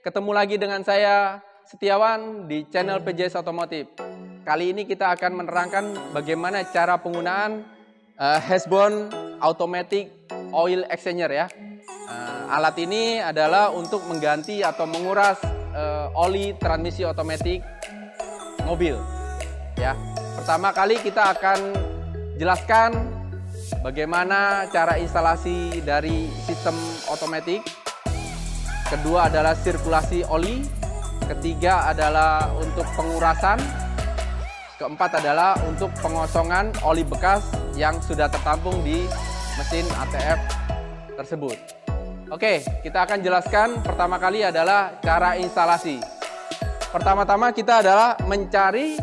ketemu lagi dengan saya Setiawan di channel PJS Otomotif. Kali ini kita akan menerangkan bagaimana cara penggunaan Hesbon Automatic Oil Exchanger ya. Alat ini adalah untuk mengganti atau menguras oli transmisi otomatis mobil ya. Pertama kali kita akan jelaskan bagaimana cara instalasi dari sistem otomatis. Kedua adalah sirkulasi oli. Ketiga adalah untuk pengurasan. Keempat adalah untuk pengosongan oli bekas yang sudah tertampung di mesin ATF tersebut. Oke, kita akan jelaskan pertama kali adalah cara instalasi. Pertama-tama kita adalah mencari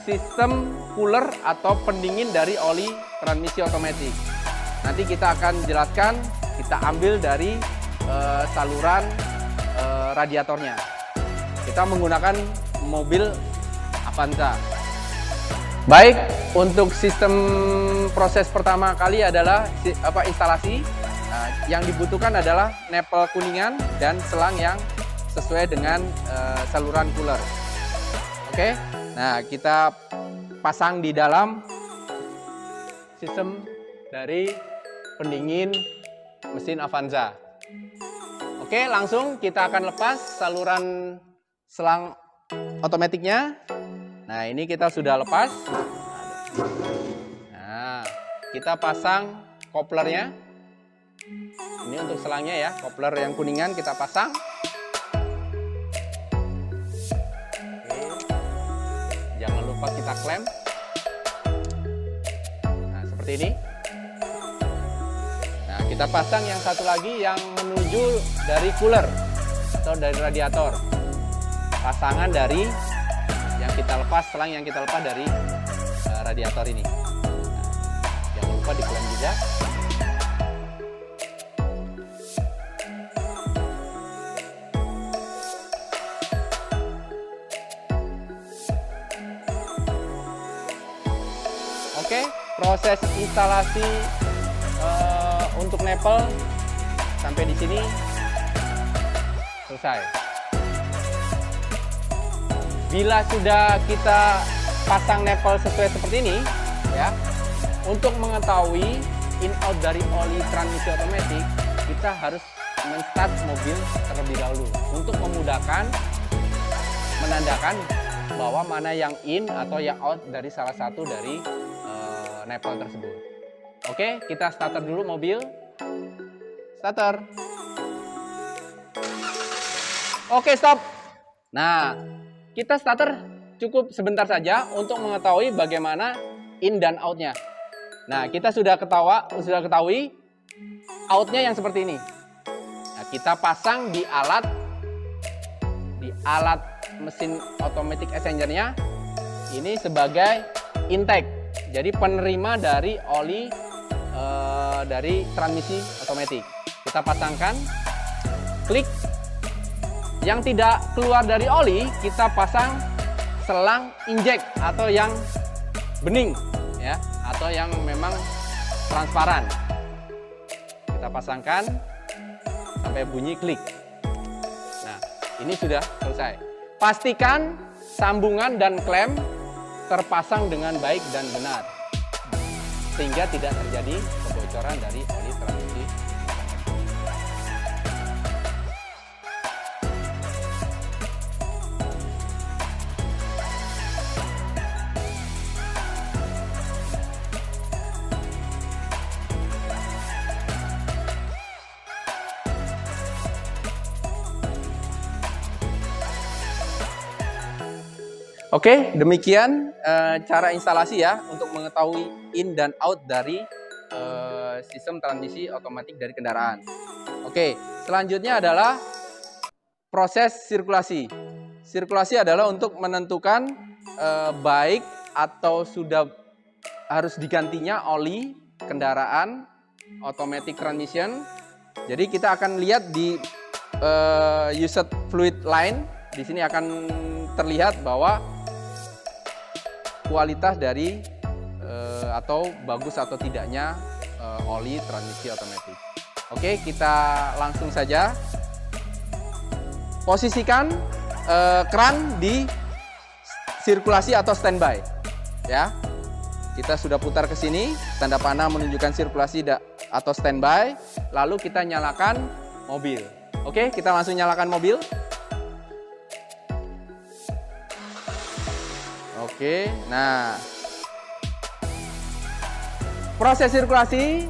sistem cooler atau pendingin dari oli transmisi otomatis. Nanti kita akan jelaskan, kita ambil dari saluran radiatornya. Kita menggunakan mobil Avanza. Baik, untuk sistem proses pertama kali adalah instalasi. Yang dibutuhkan adalah nepel kuningan dan selang yang sesuai dengan saluran cooler. Oke, nah kita pasang di dalam sistem dari pendingin mesin Avanza. Oke, langsung kita akan lepas saluran selang otomatiknya. Nah, ini kita sudah lepas. Nah, kita pasang koplernya. Ini untuk selangnya ya, kopler yang kuningan kita pasang. Oke. Jangan lupa kita klem. Nah, seperti ini. Nah, kita pasang yang satu lagi yang menuju dari cooler atau dari radiator. Pasangan dari yang kita lepas, selang yang kita lepas dari radiator ini. Nah, jangan lupa diklem juga. Oke, proses instalasi untuk nepel sampai di sini selesai. Bila sudah kita pasang nepel sesuai seperti ini, ya, untuk mengetahui in out dari oli transmisi otomatis, kita harus men-start mobil terlebih dahulu untuk memudahkan menandakan bahwa mana yang in atau yang out dari salah satu dari nepel tersebut. Oke, kita starter dulu mobil. Starter. Oke, stop. Nah, kita starter cukup sebentar saja untuk mengetahui bagaimana in dan outnya. Nah, kita sudah ketahui outnya yang seperti ini. Nah, kita pasang di alat mesin automatic exchanger-nya ini sebagai intake. Jadi penerima dari oli dari transmisi otomatis. Kita pasangkan, klik. Yang tidak keluar dari oli, kita pasang selang injek atau yang bening ya, atau yang memang transparan. Kita pasangkan sampai bunyi klik. Nah, ini sudah selesai. Pastikan sambungan dan klem terpasang dengan baik dan benar, sehingga tidak terjadi kebocoran dari oli transmisi. Oke, demikian cara instalasi ya untuk mengetahui in dan out dari sistem transmisi otomatis dari kendaraan. Oke, selanjutnya adalah proses sirkulasi. Sirkulasi adalah untuk menentukan baik atau sudah harus digantinya oli kendaraan automatic transmission. Jadi kita akan lihat di used fluid line. Di sini akan terlihat bahwa kualitas dari atau bagus atau tidaknya oli transmisi otomatis. Oke, kita langsung saja posisikan keran di sirkulasi atau standby. Ya, kita sudah putar ke sini, tanda panah menunjukkan sirkulasi atau standby. Lalu kita nyalakan mobil. Oke, kita langsung nyalakan mobil. Oke, nah proses sirkulasi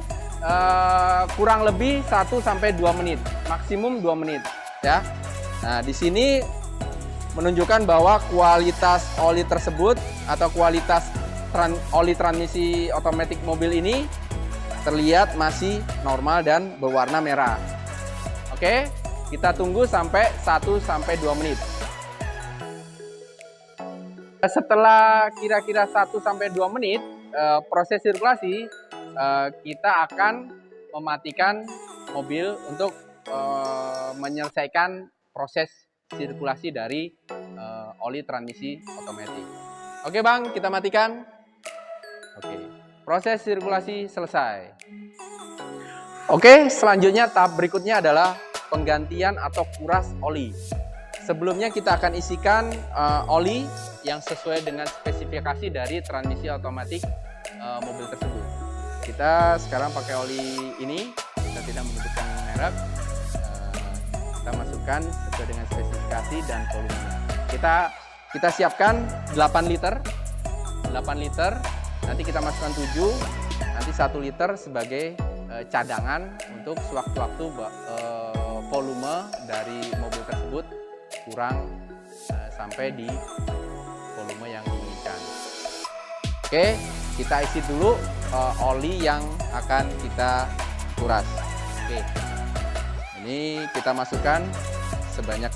kurang lebih 1-2 menit, maksimum 2 menit ya. Nah, di sini menunjukkan bahwa kualitas oli tersebut atau kualitas oli transmisi otomatis mobil ini terlihat masih normal dan berwarna merah. Oke, kita tunggu sampai 1-2 menit. Setelah kira-kira 1-2 menit proses sirkulasi, kita akan mematikan mobil untuk menyelesaikan proses sirkulasi dari oli transmisi otomatis. Oke Bang, kita matikan. Oke, proses sirkulasi selesai. Oke, selanjutnya tahap berikutnya adalah penggantian atau kuras oli. Sebelumnya kita akan isikan oli yang sesuai dengan spesifikasi dari transmisi otomatis mobil tersebut. Kita sekarang pakai oli ini, kita tidak menyebutkan merek. Kita masukkan sesuai dengan spesifikasi dan volumenya. Kita siapkan 8 liter. Nanti kita masukkan 7, nanti 1 liter sebagai cadangan untuk sewaktu-waktu volume dari mobil tersebut kurang sampai di volume yang diinginkan. Oke, kita isi dulu oli yang akan kita kuras. Oke, ini kita masukkan sebanyak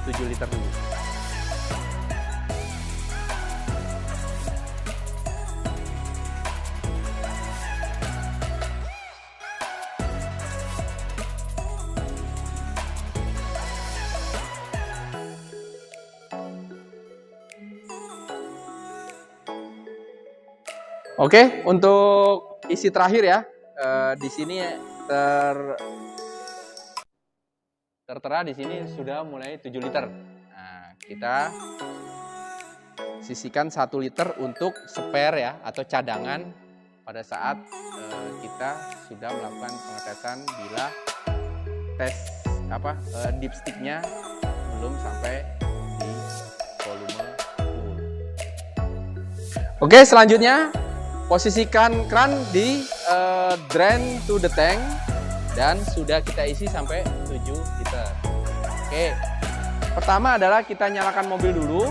7 liter dulu. Oke, untuk isi terakhir ya, di sini tertera di sini sudah mulai 7 liter. Nah, kita sisihkan 1 liter untuk spare ya atau cadangan pada saat kita sudah melakukan pengetesan bila tes dipsticknya belum sampai di volume full. Oke, selanjutnya posisikan keran di drain to the tank dan sudah kita isi sampai 7 liter. Oke, pertama adalah kita nyalakan mobil dulu,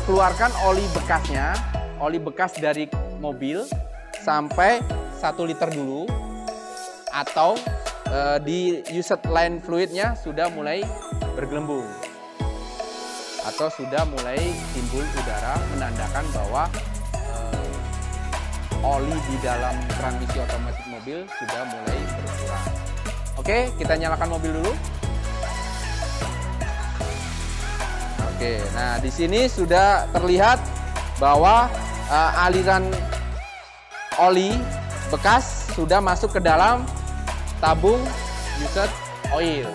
keluarkan oli bekasnya, oli bekas dari mobil sampai 1 liter dulu, atau di used line fluidnya sudah mulai bergelembung atau sudah mulai timbul udara, menandakan bahwa oli di dalam transmisi otomatis mobil sudah mulai berkurang. Oke, kita nyalakan mobil dulu. Oke, nah di sini sudah terlihat bahwa aliran oli bekas sudah masuk ke dalam tabung used oil.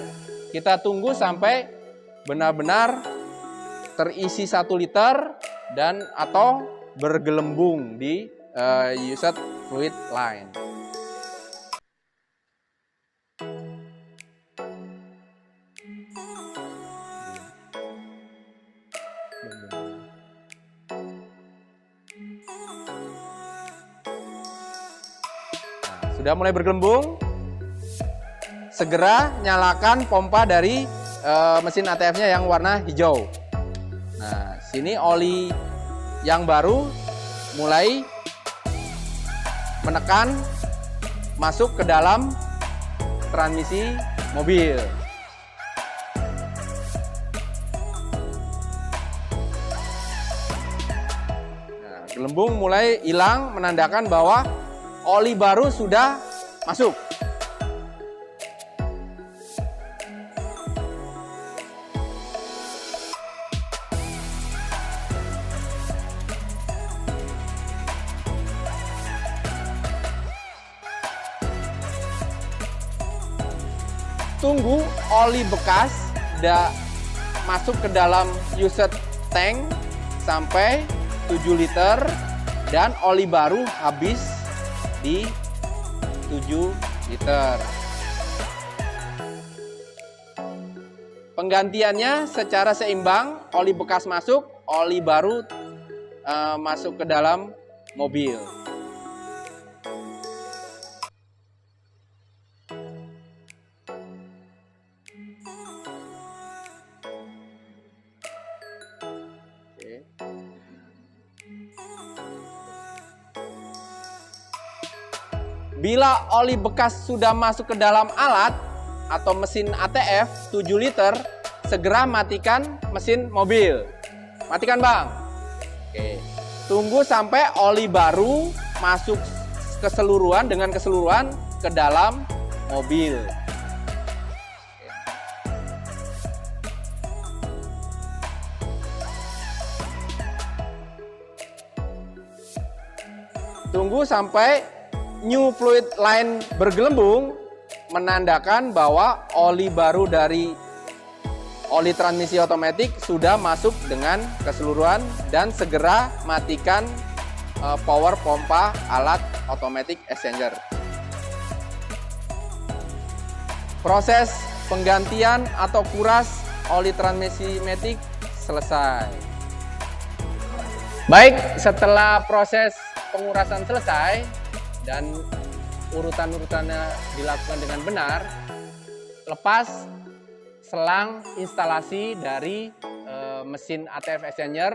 Kita tunggu sampai benar-benar terisi 1 liter dan atau bergelembung di used fluid line. Nah, sudah mulai bergelembung. Segera nyalakan pompa dari mesin ATF-nya yang warna hijau. Nah, sini oli yang baru mulai menekan masuk ke dalam transmisi mobil. Nah, gelembung mulai hilang, menandakan bahwa oli baru sudah masuk. tunggu oli bekas masuk ke dalam used tank sampai 7 liter dan oli baru habis di 7 liter. Penggantiannya secara seimbang, oli bekas masuk, oli baru masuk ke dalam mobil. Bila oli bekas sudah masuk ke dalam alat atau mesin ATF 7 liter, segera matikan mesin mobil. Matikan, Bang. Oke. Tunggu sampai oli baru masuk dengan keseluruhan ke dalam mobil. Tunggu sampai new fluid line bergelembung, menandakan bahwa oli baru dari oli transmisi otomatis sudah masuk dengan keseluruhan dan segera matikan power pompa alat automatic exchanger. Proses penggantian atau kuras oli transmisi matic selesai. Baik, setelah proses pengurasan selesai dan urutan-urutannya dilakukan dengan benar, lepas selang instalasi dari mesin ATF exchanger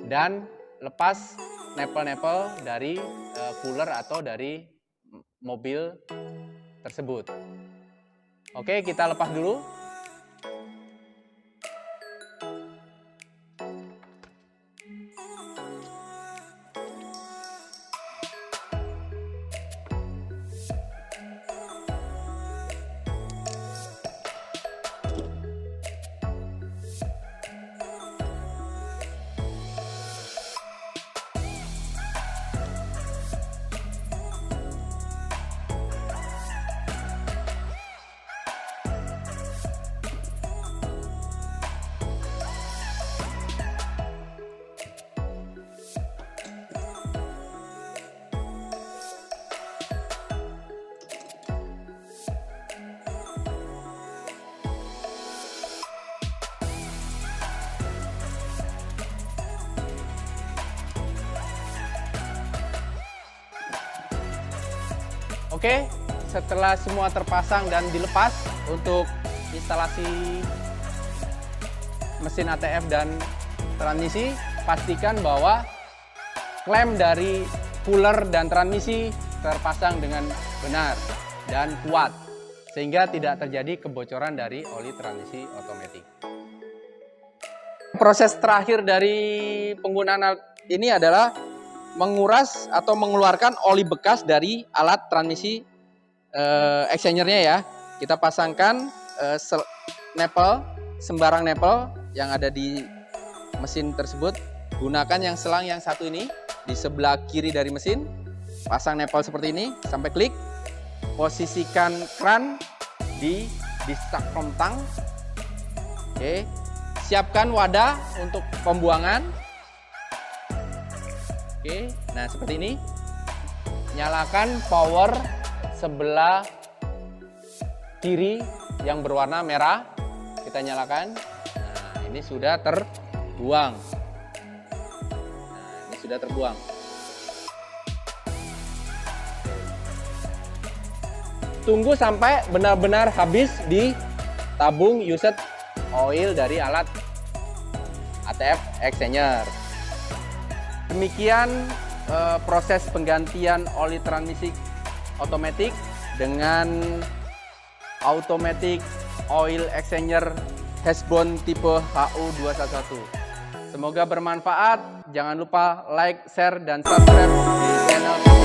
dan lepas nepel-nepel dari cooler atau dari mobil tersebut. Oke, kita lepas dulu. Oke, setelah semua terpasang dan dilepas untuk instalasi mesin ATF dan transmisi, pastikan bahwa klem dari cooler dan transmisi terpasang dengan benar dan kuat, sehingga tidak terjadi kebocoran dari oli transmisi otomatis. Proses terakhir dari penggunaan alat ini adalah menguras atau mengeluarkan oli bekas dari alat transmisi exchangernya ya. Kita pasangkan sembarang nepel yang ada di mesin tersebut. Gunakan yang selang yang satu ini di sebelah kiri dari mesin. Pasang nepel seperti ini sampai klik. Posisikan kran di distraction tank. Oke. Siapkan wadah untuk pembuangan. Oke, nah seperti ini. Nyalakan power sebelah kiri yang berwarna merah. Kita nyalakan. Nah, ini sudah terbuang. Nah, ini sudah terbuang. Tunggu sampai benar-benar habis di tabung used oil dari alat ATF exchanger. Demikian proses penggantian oli transmisi otomatis dengan automatic oil exchanger Hesbon tipe HU211. Semoga bermanfaat. Jangan lupa like, share, dan subscribe di channel